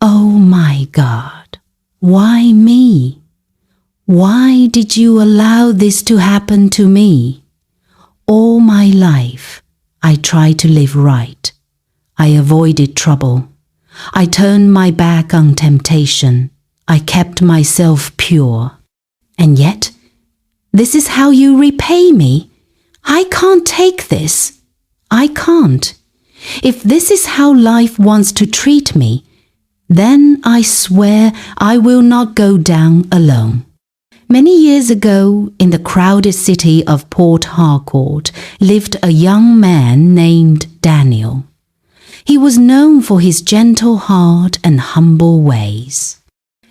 Oh my God, why me? Why did you allow this to happen to me? All my life, I tried to live right. I avoided trouble. I turned my back on temptation. I kept myself pure. And yet, this is how you repay me. I can't take this. I can't. If this is how life wants to treat me, then I swear I will not go down alone. Many years ago, in the crowded city of Port Harcourt, lived a young man named Daniel. He was known for his gentle heart and humble ways.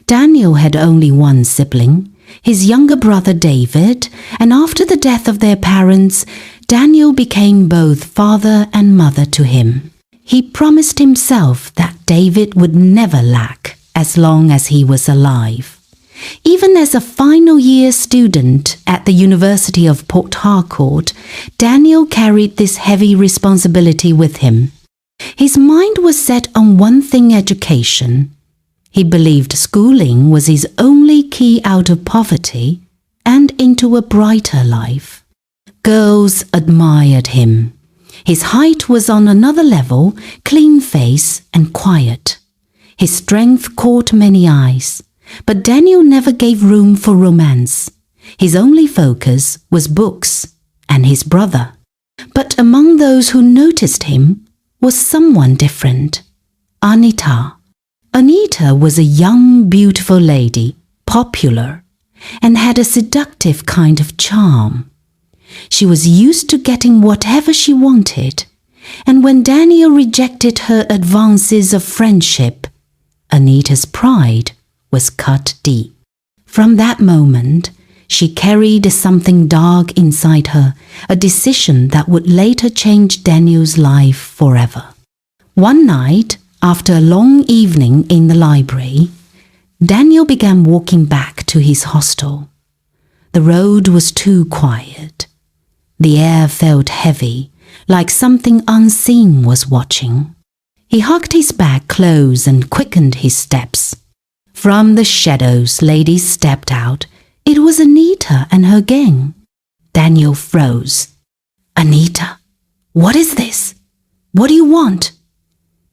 Daniel had only one sibling, his younger brother David, and after the death of their parents, Daniel became both father and mother to him. He promised himself that David would never lack as long as he was alive. Even as a final year student at the University of Port Harcourt, Daniel carried this heavy responsibility with him. His mind was set on one thing: education. He believed schooling was his only key out of poverty and into a brighter life. Girls admired him. His height was on another level, clean face and quiet. His strength caught many eyes. But Daniel never gave room for romance. His only focus was books and his brother. But among those who noticed him was someone different: Anita. Anita was a young, beautiful lady, popular, and had a seductive kind of charm. She was used to getting whatever she wanted, and when Daniel rejected her advances of friendship, Anita's pride was cut deep. From that moment, she carried something dark inside her, a decision that would later change Daniel's life forever. One night, after a long evening in the library, Daniel began walking back to his hostel. The road was too quiet. The air felt heavy, like something unseen was watching. He hugged his bag close and quickened his steps. From the shadows, ladies stepped out. It was Anita and her gang. Daniel froze. "Anita, what is this? What do you want?"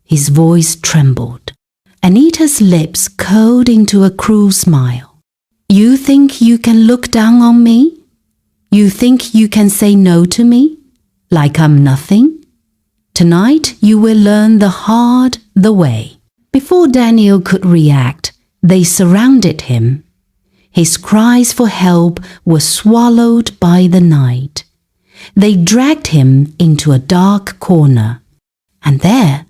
His voice trembled. Anita's lips curled into a cruel smile. "You think you can look down on me? You think you can say no to me? Like I'm nothing? Tonight you will learn the hard way." Before Daniel could react, they surrounded him. His cries for help were swallowed by the night. They dragged him into a dark corner. And there,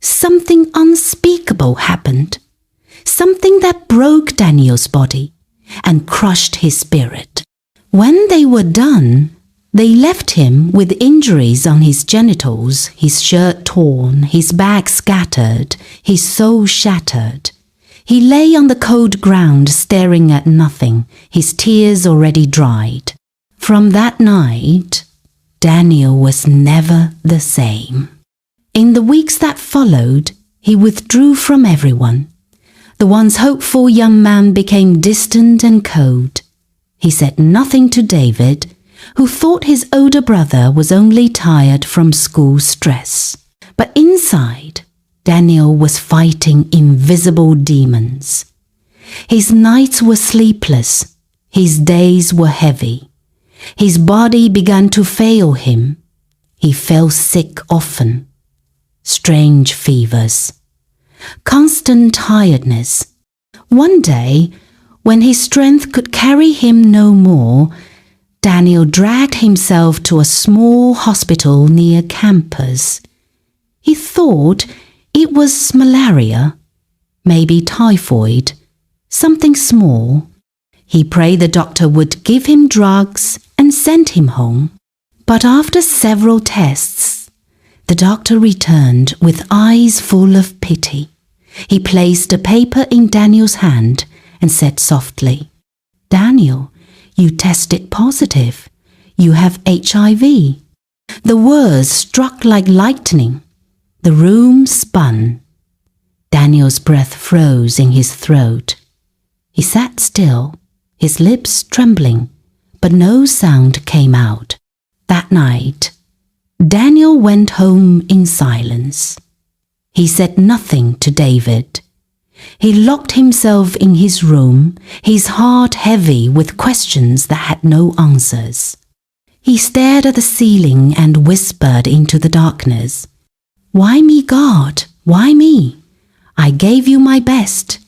something unspeakable happened. Something that broke Daniel's body and crushed his spirit. When they were done, they left him with injuries on his genitals, his shirt torn, his bag scattered, his soul shattered. He lay on the cold ground staring at nothing, his tears already dried. From that night, Daniel was never the same. In the weeks that followed, he withdrew from everyone. The once hopeful young man became distant and cold. He said nothing to David, who thought his older brother was only tired from school stress. But inside, Daniel was fighting invisible demons. His nights were sleepless. His days were heavy. His body began to fail him. He fell sick often. Strange fevers. Constant tiredness. One day, when his strength could carry him no more, Daniel dragged himself to a small hospital near campus. He thought it was malaria, maybe typhoid, something small. He prayed the doctor would give him drugs and send him home. But after several tests, the doctor returned with eyes full of pity. He placed a paper in Daniel's hand and said softly, "Daniel, you tested positive. You have HIV." The words struck like lightning. The room spun. Daniel's breath froze in his throat. He sat still, his lips trembling, but no sound came out. That night, Daniel went home in silence. He said nothing to David. He locked himself in his room, his heart heavy with questions that had no answers. He stared at the ceiling and whispered into the darkness, "Why me, God? Why me? I gave you my best.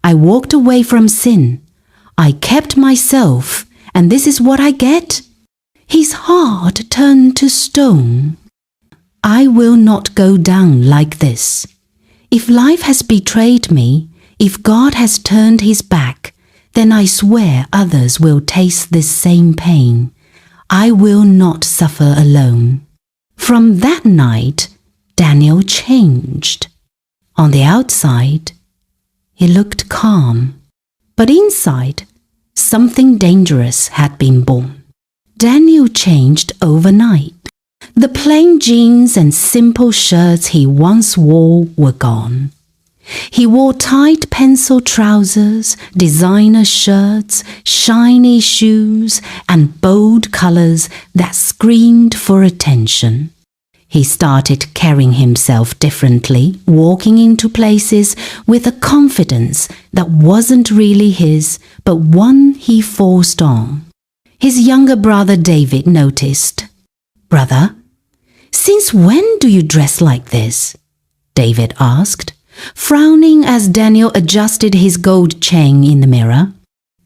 I walked away from sin. I kept myself, and this is what I get?" His heart turned to stone. "I will not go down like this. If life has betrayed me, if God has turned his back, then I swear others will taste this same pain. I will not suffer alone." From that night, Daniel changed. On the outside, he looked calm, but inside, something dangerous had been born. Daniel changed overnight. The plain jeans and simple shirts he once wore were gone. He wore tight pencil trousers, designer shirts, shiny shoes, and bold colors that screamed for attention. He started carrying himself differently, walking into places with a confidence that wasn't really his, but one he forced on. His younger brother David noticed. "Brother, since when do you dress like this?" David asked, frowning as Daniel adjusted his gold chain in the mirror.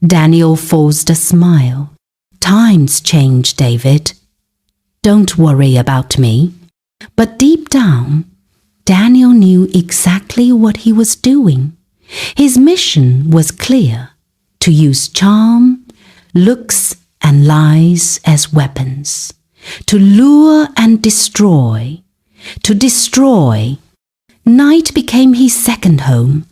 Daniel forced a smile. "Times change, David. Don't worry about me." But deep down, Daniel knew exactly what he was doing. His mission was clear: to use charm, looks, and lies as weapons, to lure and destroy, to destroy. Night became his second home.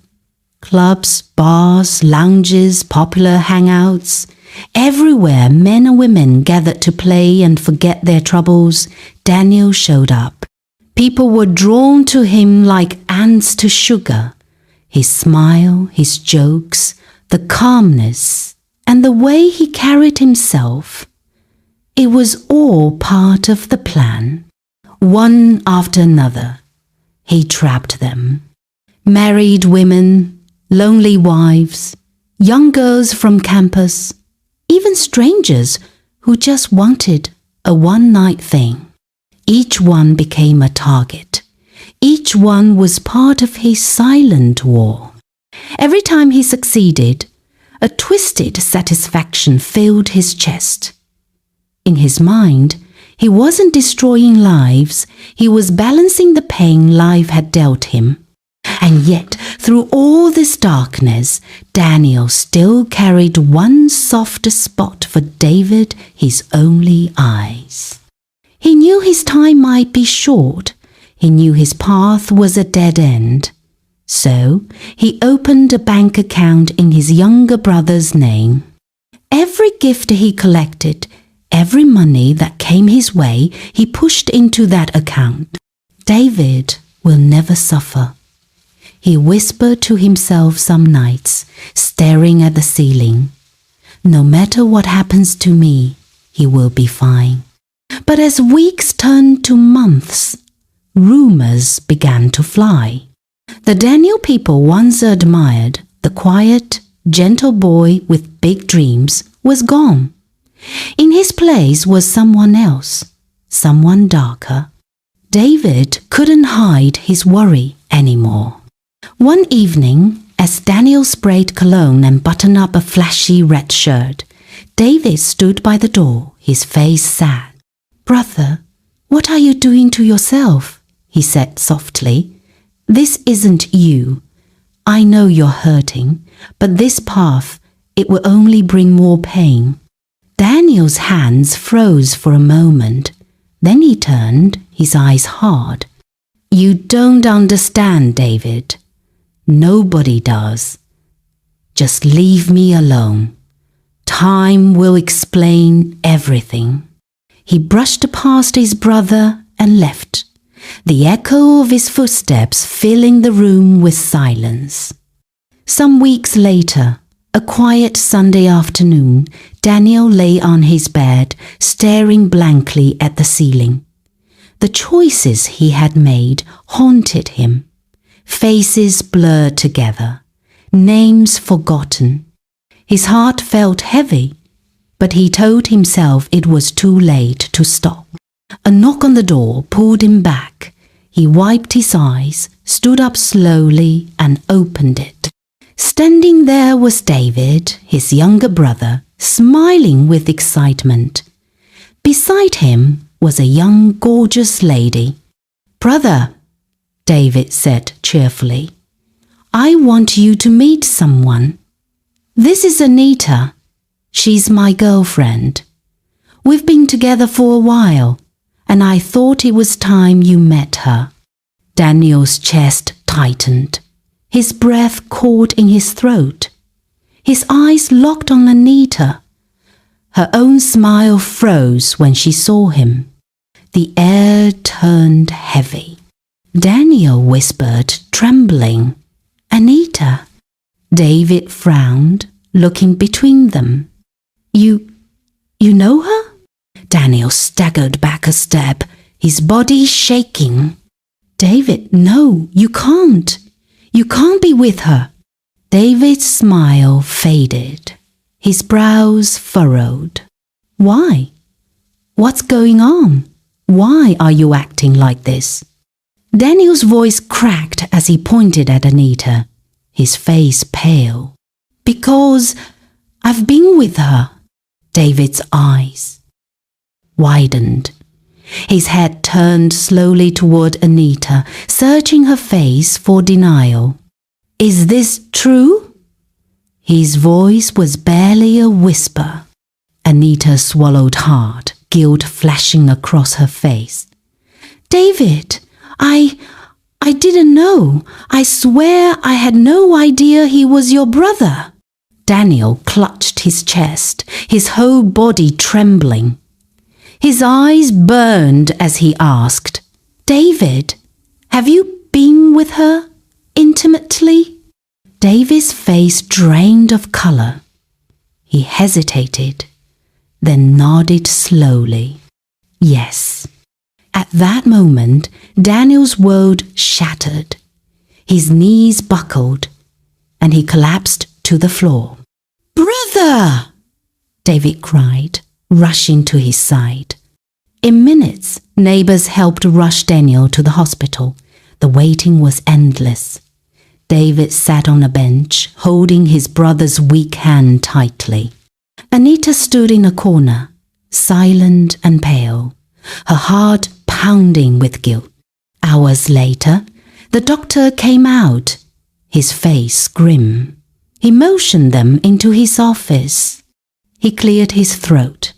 Clubs, bars, lounges, popular hangouts. Everywhere men and women gathered to play and forget their troubles, Daniel showed up. People were drawn to him like ants to sugar. His smile, his jokes, the calmness, and the way he carried himself. It was all part of the plan. One after another, he trapped them. Married women, lonely wives, young girls from campus, even strangers who just wanted a one-night thing. Each one became a target. Each one was part of his silent war. Every time he succeeded, a twisted satisfaction filled his chest. In his mind, he wasn't destroying lives, he was balancing the pain life had dealt him. And yet, through all this darkness, Daniel still carried one soft spot for David, his only eyes. He knew his time might be short. He knew his path was a dead end. So, he opened a bank account in his younger brother's name. Every gift he collected, every money that came his way, he pushed into that account. David will never suffer. He whispered to himself some nights, staring at the ceiling. No matter what happens to me, he will be fine. But as weeks turned to months, rumors began to fly. The Daniel people once admired, the quiet, gentle boy with big dreams, was gone. In his place was someone else, someone darker. David couldn't hide his worry anymore. One evening, as Daniel sprayed cologne and buttoned up a flashy red shirt, David stood by the door, his face sad. "Brother, what are you doing to yourself?" he said softly. "This isn't you. I know you're hurting, but this path, it will only bring more pain." Daniel's hands froze for a moment. Then he turned, his eyes hard. "You don't understand, David. Nobody does. Just leave me alone. Time will explain everything." He brushed past his brother and left, the echo of his footsteps filling the room with silence. Some weeks later, a quiet Sunday afternoon, Daniel lay on his bed, staring blankly at the ceiling. The choices he had made haunted him. Faces blurred together, names forgotten. His heart felt heavy, but he told himself it was too late to stop. A knock on the door pulled him back. He wiped his eyes, stood up slowly, and opened it. Standing there was David, his younger brother, smiling with excitement. Beside him was a young, gorgeous lady. "Brother," David said cheerfully, "I want you to meet someone. This is Anita. She's my girlfriend. We've been together for a while, and I thought it was time you met her." Daniel's chest tightened. His breath caught in his throat. His eyes locked on Anita. Her own smile froze when she saw him. The air turned heavy. Daniel whispered, trembling, "Anita." David frowned, looking between them. You know her?" Daniel staggered back a step, his body shaking. "David, no, you can't. You can't be with her." David's smile faded. His brows furrowed. "Why? What's going on? Why are you acting like this?" Daniel's voice cracked as he pointed at Anita, his face pale. "Because I've been with her." David's eyes widened. His head turned slowly toward Anita, searching her face for denial. "Is this true?" His voice was barely a whisper. Anita swallowed hard, guilt flashing across her face. "David, I didn't know. I swear I had no idea he was your brother." Daniel clutched his chest, his whole body trembling. His eyes burned as he asked, "David, have you been with her intimately?" David's face drained of color. He hesitated, then nodded slowly. "Yes." At that moment, Daniel's world shattered. His knees buckled, and he collapsed to the floor. "Brother!" David cried, rushing to his side. In minutes, neighbors helped rush Daniel to the hospital. The waiting was endless. David sat on a bench, holding his brother's weak hand tightly. Anita stood in a corner, silent and pale, her heart pounding with guilt. Hours later, the doctor came out, his face grim. He motioned them into his office. He cleared his throat.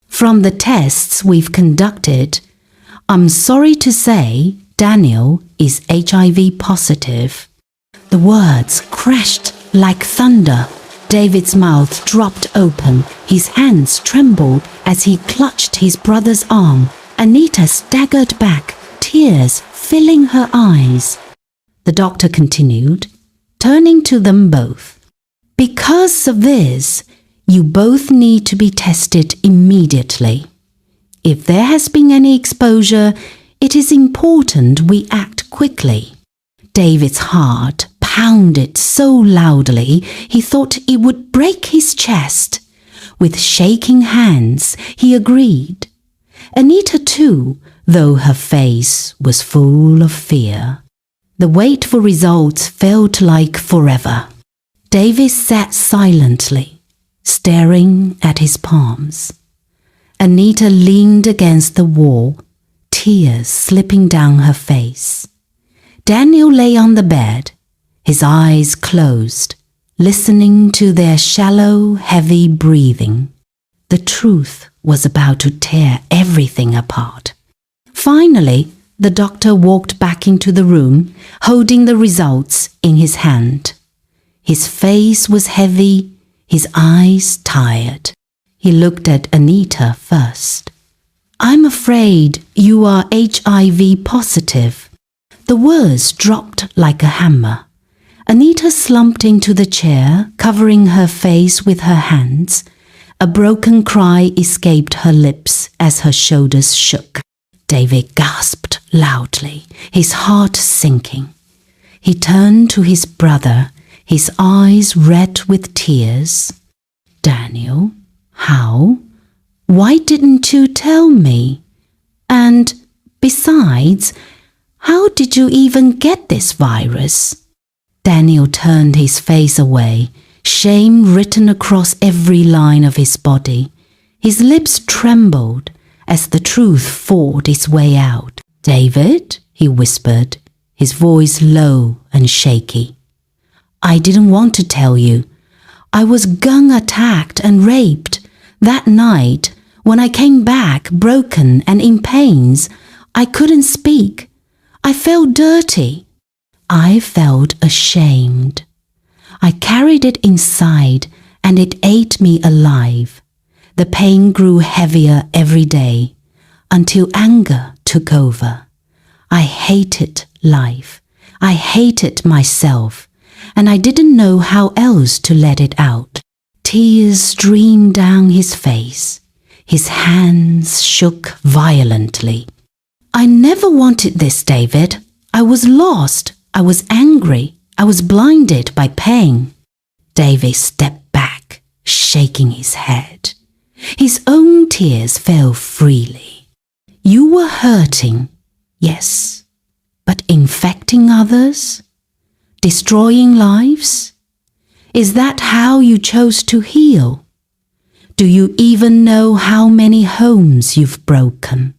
"From the tests we've conducted, I'm sorry to say Daniel is HIV positive." The words crashed like thunder. David's mouth dropped open. His hands trembled as he clutched his brother's arm. Anita staggered back, tears filling her eyes. The doctor continued, turning to them both. "Because of this, you both need to be tested immediately. If there has been any exposure, it is important we act quickly." David's heart pounded so loudly he thought it would break his chest. With shaking hands, he agreed. Anita too, though her face was full of fear. The wait for results felt like forever. David sat silently, staring at his palms. Anita leaned against the wall, tears slipping down her face. Daniel lay on the bed, his eyes closed, listening to their shallow, heavy breathing. The truth was about to tear everything apart. Finally, the doctor walked back into the room, holding the results in his hand. His face was heavy, his eyes tired. He looked at Anita first. I'm afraid you are HIV positive. The words dropped like a hammer. Anita slumped into the chair, covering her face with her hands. A broken cry escaped her lips as her shoulders shook. David gasped loudly, his heart sinking. He turned to his brother, his eyes red with tears. Daniel, how? Why didn't you tell me? And besides, how did you even get this virus? Daniel turned his face away, shame written across every line of his body. His lips trembled as the truth fought its way out. David, he whispered, his voice low and shaky. I didn't want to tell you. I was gang-attacked and raped. That night, when I came back broken and in pains, I couldn't speak. I felt dirty. I felt ashamed. I carried it inside and it ate me alive. The pain grew heavier every day until anger took over. I hated life. I hated myself, and I didn't know how else to let it out. Tears streamed down his face. His hands shook violently. I never wanted this, David. I was lost. I was angry. I was blinded by pain. David stepped back, shaking his head. His own tears fell freely. You were hurting, yes, but infecting others? Destroying lives? Is that how you chose to heal? Do you even know how many homes you've broken?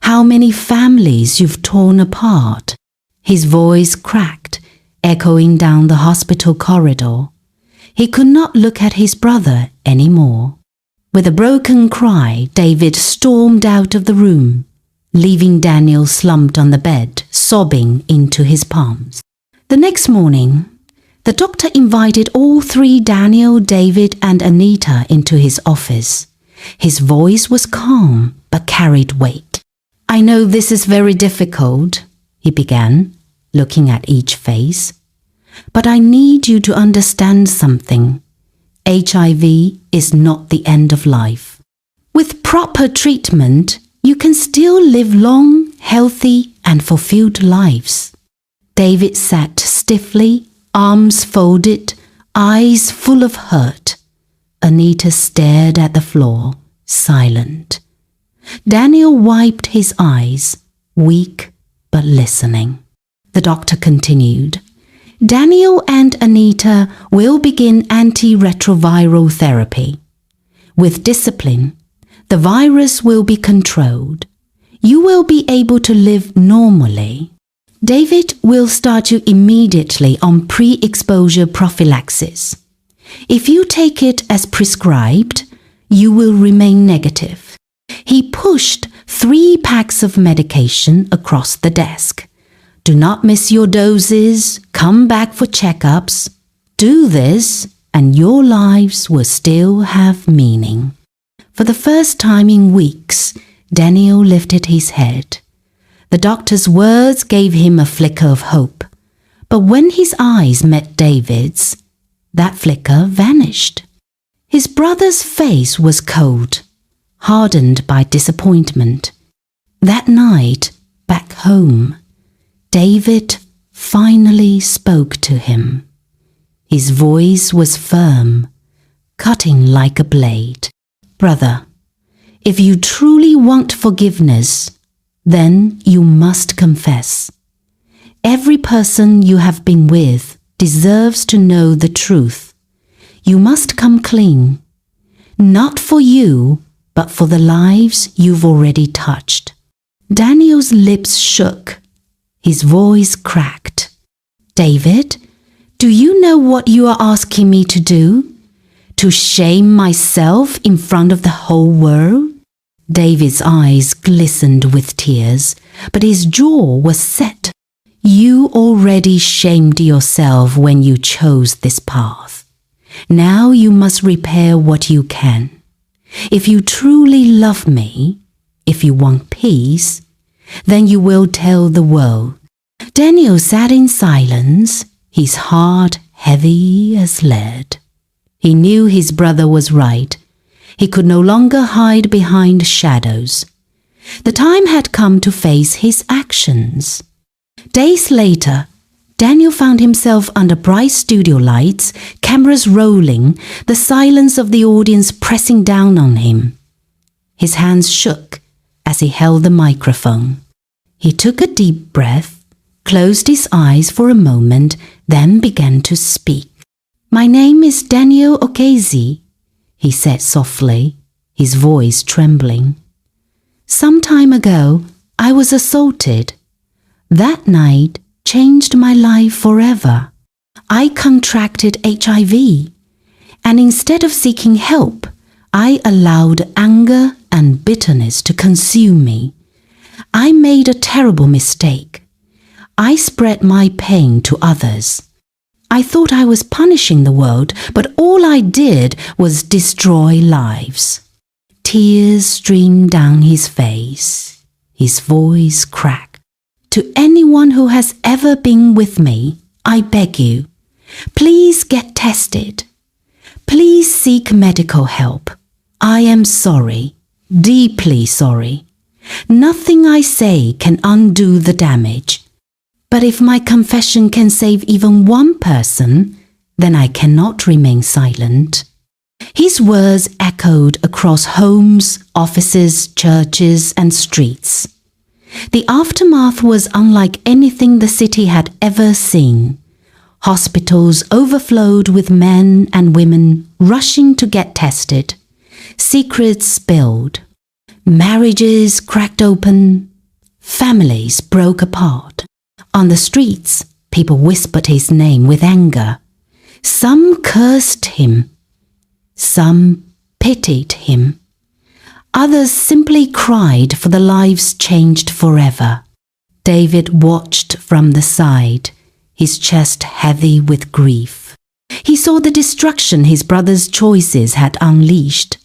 How many families you've torn apart? His voice cracked, echoing down the hospital corridor. He could not look at his brother anymore. With a broken cry, David stormed out of the room, leaving Daniel slumped on the bed, sobbing into his palms. The next morning, the doctor invited all three, Daniel, David, and Anita, into his office. His voice was calm but carried weight. I know this is very difficult, he began, looking at each face. But I need you to understand something. HIV is not the end of life. With proper treatment, you can still live long, healthy, and fulfilled lives. David sat stiffly, arms folded, eyes full of hurt. Anita stared at the floor, silent. Daniel wiped his eyes, weak but listening. The doctor continued. Daniel and Anita will begin antiretroviral therapy. With discipline, the virus will be controlled. You will be able to live normally. David will start you immediately on pre-exposure prophylaxis. If you take it as prescribed, you will remain negative. He pushed 3 packs of medication across the desk. Do not miss your doses. Come back for checkups. Do this, and your lives will still have meaning. For the first time in weeks, Daniel lifted his head. The doctor's words gave him a flicker of hope. But when his eyes met David's, that flicker vanished. His brother's face was cold, hardened by disappointment. That night, back home, David finally spoke to him. His voice was firm, cutting like a blade. Brother, if you truly want forgiveness, then you must confess. Every person you have been with deserves to know the truth. You must come clean, not for you, but for the lives you've already touched. Daniel's lips shook. His voice cracked. David, do you know what you are asking me to do? To shame myself in front of the whole world? David's eyes glistened with tears, but his jaw was set. You already shamed yourself when you chose this path. Now you must repair what you can. If you truly love me, If you want peace, then you will tell the world. Daniel sat in silence, his heart heavy as lead. He knew his brother was right. He could no longer hide behind shadows. The time had come to face his actions. Days later, Daniel found himself under bright studio lights, cameras rolling, the silence of the audience pressing down on him. His hands shook as he held the microphone. He took a deep breath, closed his eyes for a moment, then began to speak. "My name is Daniel Okezi," he said softly, his voice trembling. "Some time ago, I was assaulted. That night changed my life forever. I contracted HIV, and instead of seeking help, I allowed anger and bitterness to consume me. I made a terrible mistake. I spread my pain to others. I thought I was punishing the world, but all I did was destroy lives." Tears streamed down his face. His voice cracked. "To anyone who has ever been with me, I beg you, please get tested. Please seek medical help. I am sorry, deeply sorry. Nothing I say can undo the damage. But if my confession can save even one person, then I cannot remain silent." His words echoed across homes, offices, churches, and streets. The aftermath was unlike anything the city had ever seen. Hospitals overflowed with men and women rushing to get tested. Secrets spilled. Marriages cracked open. Families broke apart. On the streets, people whispered his name with anger. Some cursed him. Some pitied him. Others simply cried for the lives changed forever. David watched from the side, his chest heavy with grief. He saw the destruction his brother's choices had unleashed.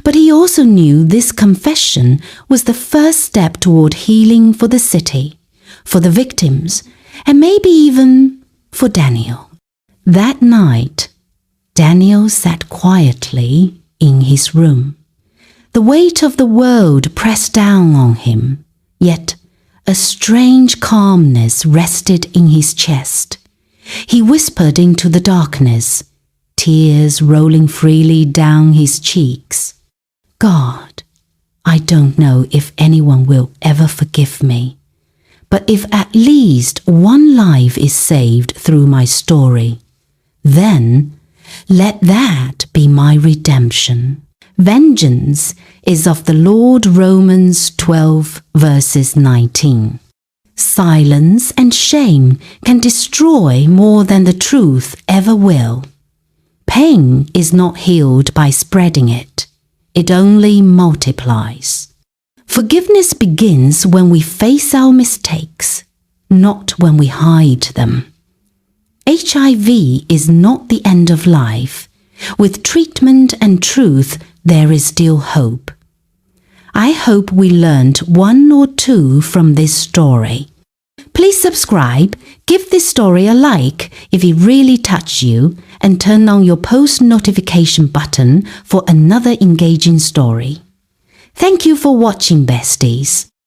But he also knew this confession was the first step toward healing for the city, for the victims, and maybe even for Daniel. That night, Daniel sat quietly in his room. The weight of the world pressed down on him, yet a strange calmness rested in his chest. He whispered into the darkness, tears rolling freely down his cheeks. "God, I don't know if anyone will ever forgive me, but if at least one life is saved through my story, then let that be my redemption. Vengeance is of the Lord." Romans 12 verses 19. Silence and shame can destroy more than the truth ever will. Pain is not healed by spreading it. It only multiplies. Forgiveness begins when we face our mistakes, not when we hide them. HIV is not the end of life. With treatment and truth, there is still hope. I hope we learned one or two from this story. Please subscribe, give this story a like if it really touched you, and turn on your post notification button for another engaging story. Thank you for watching, besties.